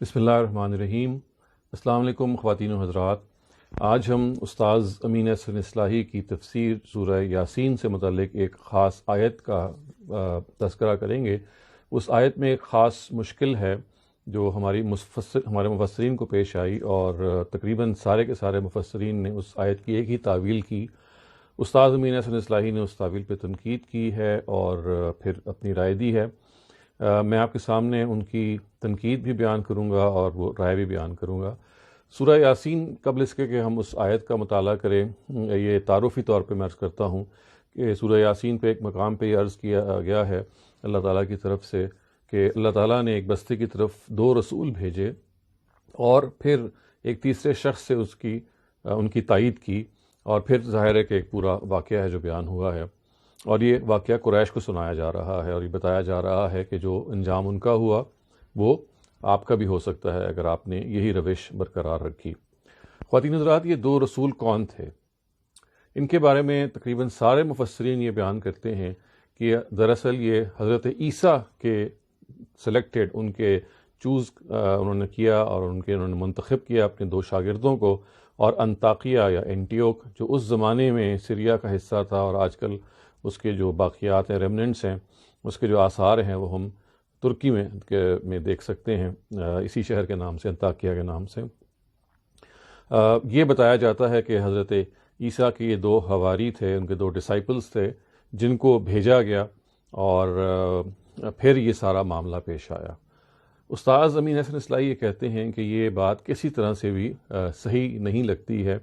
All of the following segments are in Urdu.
بسم اللہ الرحمن الرحیم۔ السلام علیکم خواتین و حضرات۔ آج ہم استاذ امین احسن اصلاحی کی تفسیر سورہ یاسین سے متعلق ایک خاص آیت کا تذکرہ کریں گے۔ اس آیت میں ایک خاص مشکل ہے جو ہمارے مفسرین کو پیش آئی، اور تقریباً سارے کے سارے مفسرین نے اس آیت کی ایک ہی تعویل کی۔ استاذ امین احسن اصلاحی نے اس تعویل پہ تنقید کی ہے اور پھر اپنی رائے دی ہے۔ میں آپ کے سامنے ان کی تنقید بھی بیان کروں گا اور وہ رائے بھی بیان کروں گا۔ سورہ یاسین، قبل اس کے کہ ہم اس آیت کا مطالعہ کریں، یہ تعارفی طور پہ میں عرض کرتا ہوں کہ سورہ یاسین پہ ایک مقام پہ یہ عرض کیا گیا ہے اللہ تعالیٰ کی طرف سے کہ اللہ تعالیٰ نے ایک بستی کی طرف 2 رسول بھیجے اور پھر ایک تیسرے شخص سے ان کی تائید کی، اور پھر ظاہر ہے کہ ایک پورا واقعہ ہے جو بیان ہوا ہے، اور یہ واقعہ قریش کو سنایا جا رہا ہے، اور یہ بتایا جا رہا ہے کہ جو انجام ان کا ہوا وہ آپ کا بھی ہو سکتا ہے اگر آپ نے یہی روش برقرار رکھی۔ خواتین حضرات، یہ 2 رسول کون تھے؟ ان کے بارے میں تقریباً سارے مفسرین یہ بیان کرتے ہیں کہ دراصل یہ حضرت عیسیٰ کے سلیکٹڈ، ان کے چوز انہوں نے کیا اور انہوں نے منتخب کیا اپنے 2 شاگردوں کو، اور انطاکیہ یا اینٹیوک جو اس زمانے میں سیریا کا حصہ تھا، اور آج کل اس کے جو باقیات ہیں، ریمننٹس ہیں، اس کے جو آثار ہیں وہ ہم ترکی میں دیکھ سکتے ہیں، اسی شہر کے نام سے، انطاکیہ کے نام سے۔ یہ بتایا جاتا ہے کہ حضرت عیسیٰ کے یہ 2 حواری تھے، ان کے 2 ڈسائپلز تھے جن کو بھیجا گیا، اور پھر یہ سارا معاملہ پیش آیا۔ استاذ امین احسن اصلاحی یہ کہتے ہیں کہ یہ بات کسی طرح سے بھی صحیح نہیں لگتی ہے۔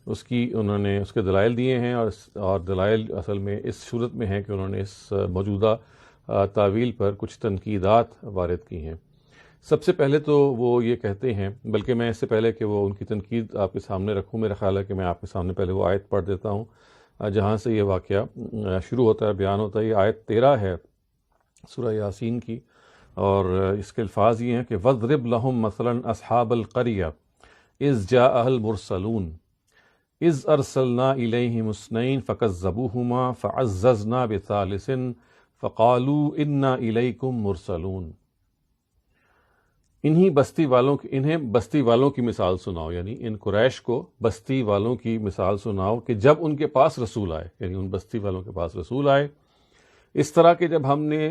انہوں نے اس کے دلائل دیے ہیں، اور دلائل اصل میں اس صورت میں ہیں کہ انہوں نے اس موجودہ تعویل پر کچھ تنقیدات وارد کی ہیں۔ سب سے پہلے تو وہ یہ کہتے ہیں، بلکہ میں اس سے پہلے کہ وہ ان کی تنقید آپ کے سامنے رکھوں، میرا خیال ہے کہ میں آپ کے سامنے پہلے وہ آیت پڑھ دیتا ہوں جہاں سے یہ واقعہ شروع ہوتا ہے، بیان ہوتا ہے۔ یہ آیت 13 ہے سورہ یاسین کی، اور اس کے الفاظ یہ ہیں کہ وَاضْرِبْ لَهُمْ مَثَلًا أَصْحَابَ الْقَرْيَةِ إِذْ جَاءَهَا الْمُرْسَلُونَ إِذْ أَرْسَلْنَا إِلَيْهِمُ اثْنَيْنِ فَكَذَّبُوهُمَا فَعَزَّزْنَا بِثَالِثٍ فَقَالُوا إِنَّا إِلَيْكُمْ مُرْسَلُونَ۔ انہیں بستی والوں کی مثال سناؤ، یعنی ان قریش کو بستی والوں کی مثال سناؤ کہ جب ان کے پاس رسول آئے، یعنی ان بستی والوں کے پاس رسول آئے، اس طرح کہ جب ہم نے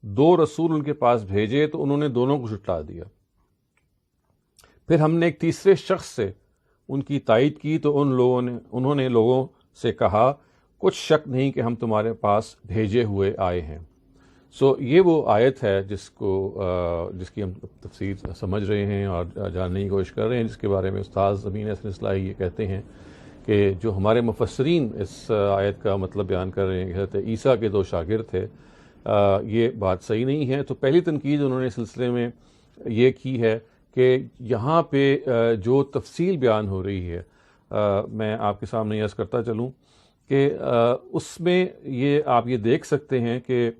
2 رسول ان کے پاس بھیجے تو انہوں نے دونوں کو جھٹلا دیا، پھر ہم نے ایک تیسرے شخص سے ان کی تائید کی تو انہوں نے لوگوں سے کہا کچھ شک نہیں کہ ہم تمہارے پاس بھیجے ہوئے آئے ہیں۔ یہ وہ آیت ہے جس کی ہم تفسیر سمجھ رہے ہیں اور جاننے کی کوشش کر رہے ہیں، جس کے بارے میں استاذ امین احسن اصلاحی یہ کہتے ہیں کہ جو ہمارے مفسرین اس آیت کا مطلب بیان کر رہے ہیں کہ حضرت عیسیٰ کے 2 شاگرد تھے، یہ بات صحیح نہیں ہے۔ تو پہلی تنقید انہوں نے اس سلسلے میں یہ کی ہے کہ یہاں پہ جو تفصیل بیان ہو رہی ہے، میں آپ کے سامنے عرض کرتا چلوں کہ اس میں آپ یہ دیکھ سکتے ہیں کہ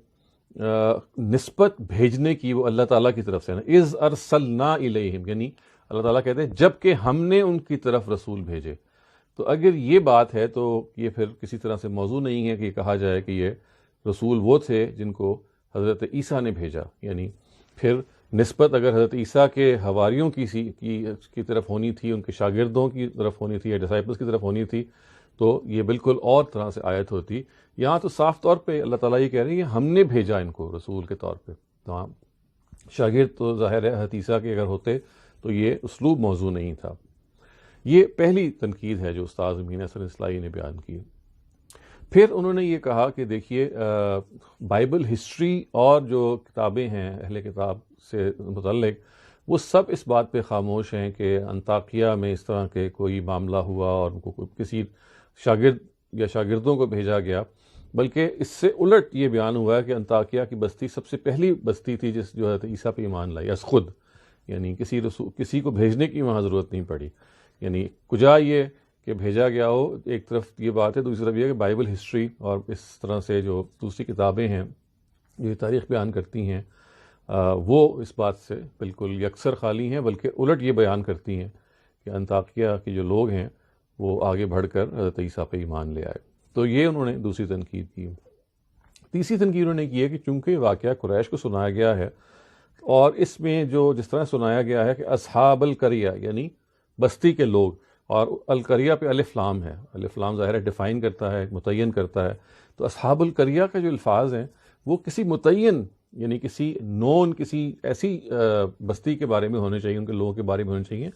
نسبت بھیجنے کی وہ اللہ تعالیٰ کی طرف سے نا، اذ ارسلنا الیہم، یعنی اللہ تعالیٰ کہتے ہیں جب کہ ہم نے ان کی طرف رسول بھیجے۔ تو اگر یہ بات ہے تو یہ پھر کسی طرح سے موضوع نہیں ہے کہ یہ کہا جائے کہ یہ رسول وہ تھے جن کو حضرت عیسیٰ نے بھیجا، یعنی پھر نسبت اگر حضرت عیسیٰ کے حواریوں کی طرف ہونی تھی، ان کے شاگردوں کی طرف ہونی تھی یا ڈسائپلز کی طرف ہونی تھی، تو یہ بالکل اور طرح سے آیت ہوتی۔ یہاں تو صاف طور پہ اللہ تعالیٰ یہ کہہ رہے ہیں ہم نے بھیجا ان کو رسول کے طور پہ، تو شاگرد تو ظاہر ہے حضرت عیسیٰ کے اگر ہوتے تو یہ اسلوب موضوع نہیں تھا۔ یہ پہلی تنقید ہے جو استاذ امین احسن اصلاحی نے بیان کی۔ پھر انہوں نے یہ کہا کہ دیکھیے بائبل ہسٹری اور جو کتابیں ہیں اہل کتاب سے متعلق، وہ سب اس بات پہ خاموش ہیں کہ انطاکیہ میں اس طرح کے کوئی معاملہ ہوا اور ان کو کسی شاگرد یا شاگردوں کو بھیجا گیا، بلکہ اس سے الٹ یہ بیان ہوا ہے کہ انطاکیہ کی بستی سب سے پہلی بستی تھی جو حضرت عیسیٰ پہ ایمان لائی از خود، یعنی کسی کو بھیجنے کی وہاں ضرورت نہیں پڑی۔ یعنی کجا یہ کہ بھیجا گیا ہو، ایک طرف یہ بات ہے، دوسری طرف یہ کہ بائبل ہسٹری اور اس طرح سے جو دوسری کتابیں ہیں جو یہ تاریخ بیان کرتی ہیں، وہ اس بات سے بالکل یکسر خالی ہیں، بلکہ الٹ یہ بیان کرتی ہیں کہ انطاکیہ کے جو لوگ ہیں وہ آگے بڑھ کر حضرت عیسیٰ پہ ایمان لے آئے۔ تو یہ انہوں نے دوسری تنقید کی۔ تیسری تنقید انہوں نے کی ہے کہ چونکہ واقعہ قریش کو سنایا گیا ہے، اور اس میں جو جس طرح سنایا گیا ہے کہ اصحاب القریہ یعنی بستی کے لوگ، اور القریہ پہ الف لام ہے، الف لام ظاہر ہے ڈیفائن کرتا ہے، متعین کرتا ہے، تو اصحاب القریہ کے جو الفاظ ہیں وہ کسی متعین یعنی کسی نون، کسی ایسی بستی کے بارے میں ہونے چاہیے، ان کے لوگوں کے بارے میں ہونے چاہیے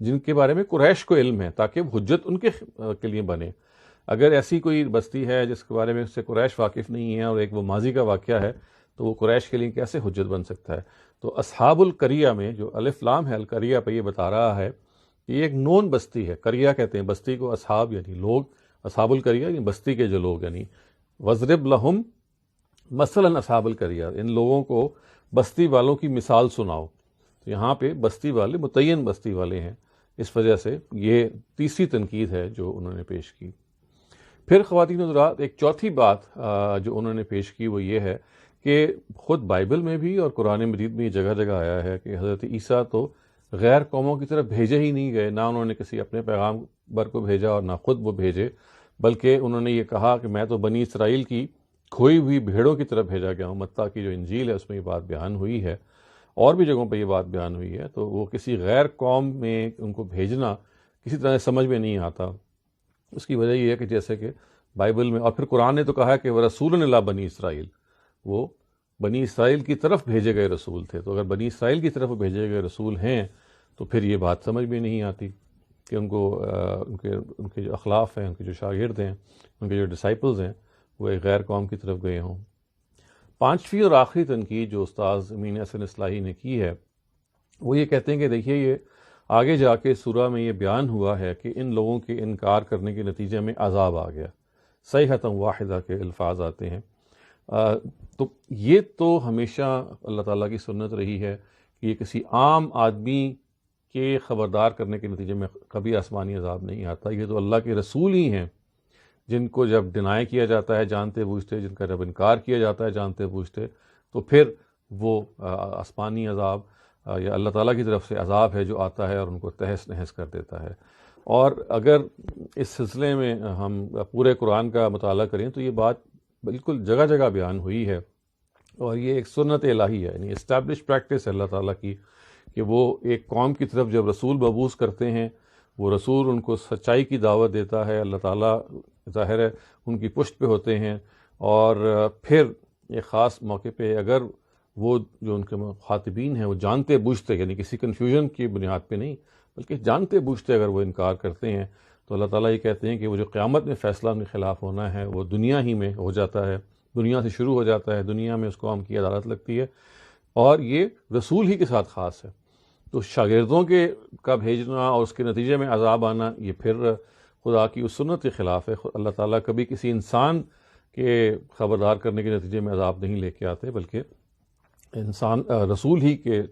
جن کے بارے میں قریش کو علم ہے، تاکہ حجت ان کے لیے بنے۔ اگر ایسی کوئی بستی ہے جس کے بارے میں اس سے قریش واقف نہیں ہے اور ایک وہ ماضی کا واقعہ ہے، تو وہ قریش کے لیے کیسے حجت بن سکتا ہے؟ تو اصحاب القریہ میں جو الف لام ہے القریہ پہ یہ بتا رہا ہے کہ یہ ایک نون بستی ہے۔ قریہ کہتے ہیں بستی کو، اصحاب یعنی لوگ، اصحاب القریہ یعنی بستی کے جو لوگ، یعنی وضرب لہم مثلا اصحاب القریہ، ان لوگوں کو بستی والوں کی مثال سناؤ۔ تو یہاں پہ بستی والے متعین بستی والے ہیں، اس وجہ سے یہ تیسری تنقید ہے جو انہوں نے پیش کی۔ پھر خواتین حضرات ایک چوتھی بات جو انہوں نے پیش کی وہ یہ ہے کہ خود بائبل میں بھی اور قرآن مجید میں یہ جگہ جگہ آیا ہے کہ حضرت عیسیٰ تو غیر قوموں کی طرف بھیجے ہی نہیں گئے، نہ انہوں نے کسی اپنے پیغام بر کو بھیجا اور نہ خود وہ بھیجے، بلکہ انہوں نے یہ کہا کہ میں تو بنی اسرائیل کی کھوئی ہوئی بھیڑوں کی طرف بھیجا گیا ہوں۔ متی کی جو انجیل ہے اس میں یہ بات بیان ہوئی ہے، اور بھی جگہوں پہ یہ بات بیان ہوئی ہے۔ تو وہ کسی غیر قوم میں ان کو بھیجنا کسی طرح سمجھ میں نہیں آتا۔ اس کی وجہ یہ ہے کہ جیسے کہ بائبل میں، اور پھر قرآن نے تو کہا کہ وہ رسول اللہ بنی اسرائیل، وہ بنی اسرائیل کی طرف بھیجے گئے رسول تھے۔ تو اگر بنی اسرائیل کی طرف بھیجے گئے رسول ہیں تو پھر یہ بات سمجھ میں نہیں آتی کہ ان کو ان کے جو اخلاف ہیں، ان کے جو شاگرد ہیں، ان کے جو ڈسائپلز ہیں، وہ ایک غیر قوم کی طرف گئے ہوں۔ پانچویں اور آخری تنقید جو استاذ امین احسن اصلاحی نے کی ہے وہ یہ کہتے ہیں کہ دیکھیے یہ آگے جا کے سورہ میں یہ بیان ہوا ہے کہ ان لوگوں کے انکار کرنے کے نتیجے میں عذاب آ گیا، صیحۃ واحدہ کے الفاظ آتے ہیں۔ تو یہ تو ہمیشہ اللہ تعالیٰ کی سنت رہی ہے کہ یہ کسی عام آدمی کے خبردار کرنے کے نتیجے میں کبھی آسمانی عذاب نہیں آتا۔ یہ تو اللہ کے رسول ہی ہیں جن کو جب ڈینائی کیا جاتا ہے جانتے بوجھتے، جن کا جب انکار کیا جاتا ہے جانتے بوجھتے، تو پھر وہ آسمانی عذاب یا اللہ تعالیٰ کی طرف سے عذاب ہے جو آتا ہے اور ان کو تہس نہس کر دیتا ہے۔ اور اگر اس سلسلے میں ہم پورے قرآن کا مطالعہ کریں تو یہ بات بالکل جگہ جگہ بیان ہوئی ہے، اور یہ ایک سنت الہی ہے، یعنی اسٹیبلش پریکٹس ہے اللہ تعالیٰ کی کہ وہ ایک قوم کی طرف جب رسول مبعوث کرتے ہیں، وہ رسول ان کو سچائی کی دعوت دیتا ہے، اللہ تعالیٰ ظاہر ہے ان کی پشت پہ ہوتے ہیں، اور پھر ایک خاص موقع پہ اگر وہ جو ان کے مخاطبین ہیں وہ جانتے بوجھتے، یعنی کسی کنفیوژن کی بنیاد پہ نہیں بلکہ جانتے بوجھتے اگر وہ انکار کرتے ہیں، تو اللہ تعالیٰ یہ کہتے ہیں کہ وہ جو قیامت میں فیصلہ ان کے خلاف ہونا ہے وہ دنیا ہی میں ہو جاتا ہے، دنیا سے شروع ہو جاتا ہے، دنیا میں اس قوم کی عدالت لگتی ہے، اور یہ رسول ہی کے ساتھ خاص ہے۔ تو شاگردوں کا بھیجنا اور اس کے نتیجے میں عذاب آنا یہ پھر خدا کی اس سنت کے خلاف ہے۔ اللہ تعالیٰ کبھی کسی انسان کے خبردار کرنے کے نتیجے میں عذاب نہیں لے کے آتے، بلکہ انسان رسول ہی کے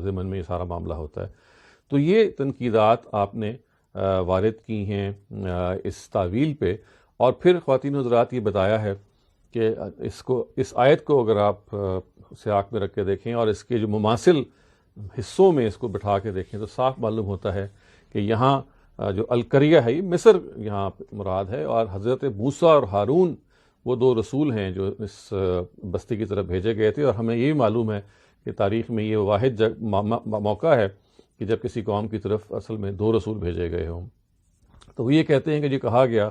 ضمن میں یہ سارا معاملہ ہوتا ہے۔ تو یہ تنقیدات آپ نے وارد کی ہیں اس تعویل پہ، اور پھر خواتین حضرات یہ بتایا ہے کہ اس آیت کو اگر آپ سیاق میں رکھ کے دیکھیں اور اس کے جو مماثل حصوں میں اس کو بٹھا کے دیکھیں تو صاف معلوم ہوتا ہے کہ یہاں جو القریہ ہے یہ مصر یہاں مراد ہے، اور حضرت موسیٰ اور ہارون وہ دو رسول ہیں جو اس بستی کی طرف بھیجے گئے تھے، اور ہمیں یہ بھی معلوم ہے کہ تاریخ میں یہ واحد موقع ہے کہ جب کسی قوم کی طرف اصل میں دو رسول بھیجے گئے ہوں۔ تو وہ یہ کہتے ہیں کہ جو کہا گیا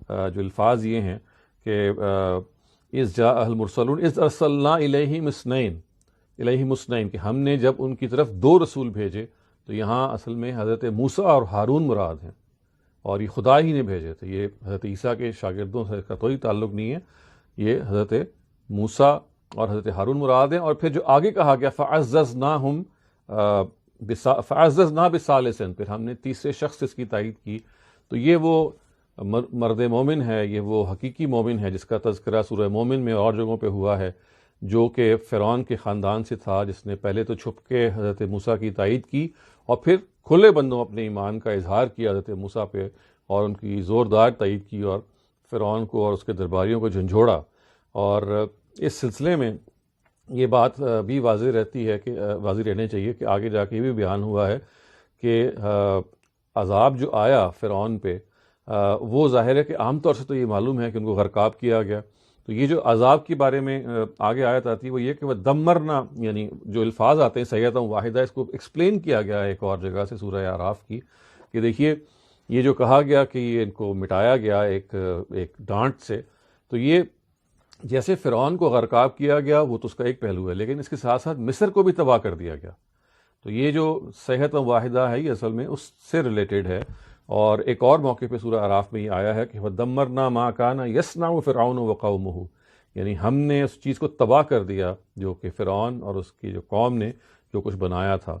جو الفاظ یہ ہیں کہ اذ جاء المرسلون اذ ارسلنا الیہم اثنین، کہ ہم نے جب ان کی طرف دو رسول بھیجے، تو یہاں اصل میں حضرت موسیٰ اور ہارون مراد ہیں، اور یہ خدا ہی نے بھیجے تھے، یہ حضرت عیسیٰ کے شاگردوں سے اس کا کوئی تعلق نہیں ہے، یہ حضرت موسیٰ اور حضرت ہارون مراد ہیں۔ اور پھر جو آگے کہا گیا فعززناہم فعززنا بثالث، پھر ہم نے تیسرے شخص اس کی تائید کی، تو یہ وہ مرد مومن ہے، یہ وہ حقیقی مومن ہے جس کا تذکرہ سورہ مومن میں اور جگہوں پہ ہوا ہے، جو کہ فرعون کے خاندان سے تھا، جس نے پہلے تو چھپ کے حضرت موسیٰ کی تائید کی اور پھر کھلے بندوں اپنے ایمان کا اظہار کیا حضرت موسیٰ پہ اور ان کی زوردار تائید کی، اور فرعون کو اور اس کے درباریوں کو جھنجھوڑا۔ اور اس سلسلے میں یہ بات بھی واضح رہتی ہے کہ واضح رہنے چاہیے کہ آگے جا کے یہ بھی بیان ہوا ہے کہ عذاب جو آیا فرعون پہ وہ ظاہر ہے کہ عام طور سے تو یہ معلوم ہے کہ ان کو غرقاب کیا گیا، تو یہ جو عذاب کے بارے میں آگے آیت آتی ہے وہ یہ کہ وہ دمرنا، یعنی جو الفاظ آتے ہیں سیئۃ واحدہ، اس کو ایکسپلین کیا گیا ہے ایک اور جگہ سے سورہ اعراف کی، کہ دیکھیے یہ جو کہا گیا کہ یہ ان کو مٹایا گیا ایک ڈانٹ سے، تو یہ جیسے فرعون کو غرقاب کیا گیا وہ تو اس کا ایک پہلو ہے، لیکن اس کے ساتھ ساتھ مصر کو بھی تباہ کر دیا گیا۔ تو یہ جو صیحۃ واحدہ ہے یہ اصل میں اس سے ریلیٹڈ ہے، اور ایک اور موقع پہ سورہ اعراف میں یہ آیا ہے کہ وَدَمَّرْنَا مَا كَانَ يَصْنَعُ فِرْعَوْنُ وَقَوْمُهُ، یعنی ہم نے اس چیز کو تباہ کر دیا جو کہ فرعون اور اس کی جو قوم نے جو کچھ بنایا تھا۔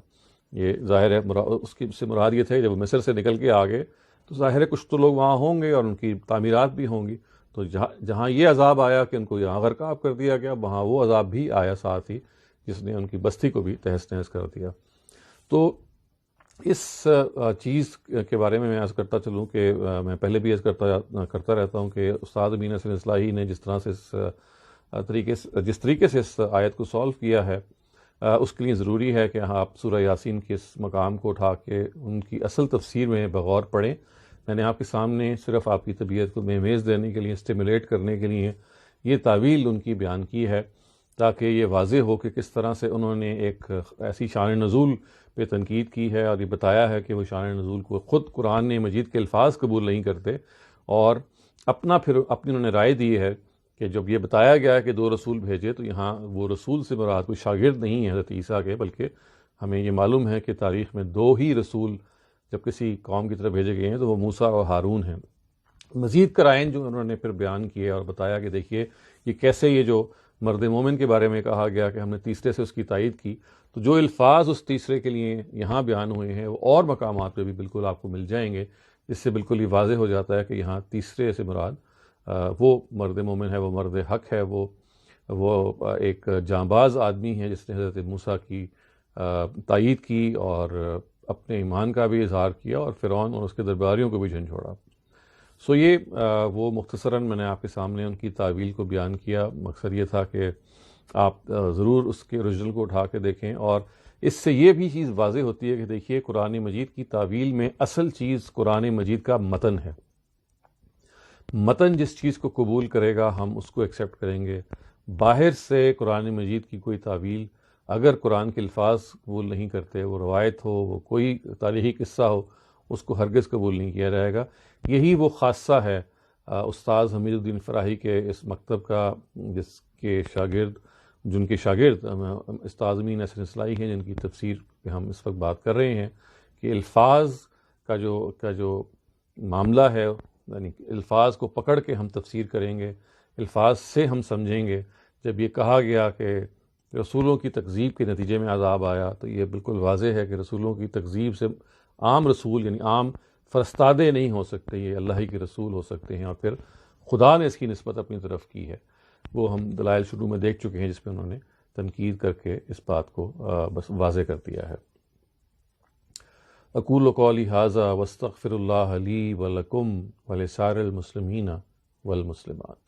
یہ ظاہر ہے اس کی سے مراد یہ تھے جب وہ مصر سے نکل کے آگے تو ظاہر ہے کچھ تو لوگ وہاں ہوں گے اور ان کی تعمیرات بھی ہوں گی، تو جہاں یہ عذاب آیا کہ ان کو یہاں غرقاب کر دیا گیا، وہاں وہ عذاب بھی آیا ساتھ ہی جس نے ان کی بستی کو بھی تہس نہس کر دیا۔ تو اس چیز کے بارے میں عرض کرتا چلوں کہ میں پہلے بھی عرض کرتا رہتا ہوں کہ استاد امین حسن اصلاحی نے جس طریقے سے اس آیت کو سولو کیا ہے، اس کے لیے ضروری ہے کہ آپ سورہ یاسین کے اس مقام کو اٹھا کے ان کی اصل تفسیر میں بغور پڑھیں۔ میں نے آپ کے سامنے صرف آپ کی طبیعت کو مہمیز دینے کے لیے، اسٹیمولیٹ کرنے کے لیے یہ تعویل ان کی بیان کی ہے، تاکہ یہ واضح ہو کہ کس طرح سے انہوں نے ایک ایسی شان نزول پہ تنقید کی ہے، اور یہ بتایا ہے کہ وہ شان نزول کو خود قرآن مجید کے الفاظ قبول نہیں کرتے، اور پھر اپنی انہوں نے رائے دی ہے کہ جب یہ بتایا گیا ہے کہ 2 رسول بھیجے، تو یہاں وہ رسول سے مراد کوئی شاگرد نہیں ہے حضرت عیسیٰ کے، بلکہ ہمیں یہ معلوم ہے کہ تاریخ میں 2 ہی رسول جب کسی قوم کی طرف بھیجے گئے ہیں تو وہ موسیٰ اور ہارون ہیں۔ مزید قرائن جو انہوں نے پھر بیان کیے اور بتایا کہ دیکھیے یہ کیسے یہ جو مرد مومن کے بارے میں کہا گیا کہ ہم نے تیسرے سے اس کی تائید کی، تو جو الفاظ اس تیسرے کے لیے یہاں بیان ہوئے ہیں وہ اور مقامات پہ بھی بالکل آپ کو مل جائیں گے، اس سے بالکل ہی واضح ہو جاتا ہے کہ یہاں تیسرے سے مراد وہ مرد مومن ہے، وہ مرد حق ہے، وہ ایک جانباز آدمی ہے جس نے حضرت موسیٰ کی تائید کی اور اپنے ایمان کا بھی اظہار کیا اور فرعون اور اس کے درباریوں کو بھی جھنجھوڑا۔ سو یہ وہ مختصراً میں نے آپ کے سامنے ان کی تعویل کو بیان کیا۔ مقصد یہ تھا کہ آپ ضرور اس کے اوریجنل کو اٹھا کے دیکھیں، اور اس سے یہ بھی چیز واضح ہوتی ہے کہ دیکھیے قرآن مجید کی تعویل میں اصل چیز قرآن مجید کا متن ہے۔ متن جس چیز کو قبول کرے گا ہم اس کو ایکسیپٹ کریں گے۔ باہر سے قرآن مجید کی کوئی تعویل اگر قرآن کے الفاظ قبول نہیں کرتے، وہ روایت ہو، وہ کوئی تاریخی قصہ ہو، اس کو ہرگز قبول نہیں کیا جائے گا۔ یہی وہ خاصہ ہے استاذ حمید الدین فراہی کے اس مکتب کا، جن کے شاگرد استاذ امین حسن اصلاحی ہیں، جن کی تفسیر پہ ہم اس وقت بات کر رہے ہیں، کہ الفاظ کا جو معاملہ ہے، یعنی الفاظ کو پکڑ کے ہم تفسیر کریں گے، الفاظ سے ہم سمجھیں گے۔ جب یہ کہا گیا کہ رسولوں کی تکذیب کے نتیجے میں عذاب آیا، تو یہ بالکل واضح ہے کہ رسولوں کی تکذیب سے عام رسول، یعنی عام فرستادے نہیں ہو سکتے، یہ اللہ ہی کے رسول ہو سکتے ہیں، اور پھر خدا نے اس کی نسبت اپنی طرف کی ہے۔ وہ ہم دلائل شروع میں دیکھ چکے ہیں جس پہ انہوں نے تنقید کر کے اس بات کو بس واضح کر دیا ہے۔ اقول قولی ھذا واستغفر اللہ لی ولکم ولسائر المسلمین والمسلمات۔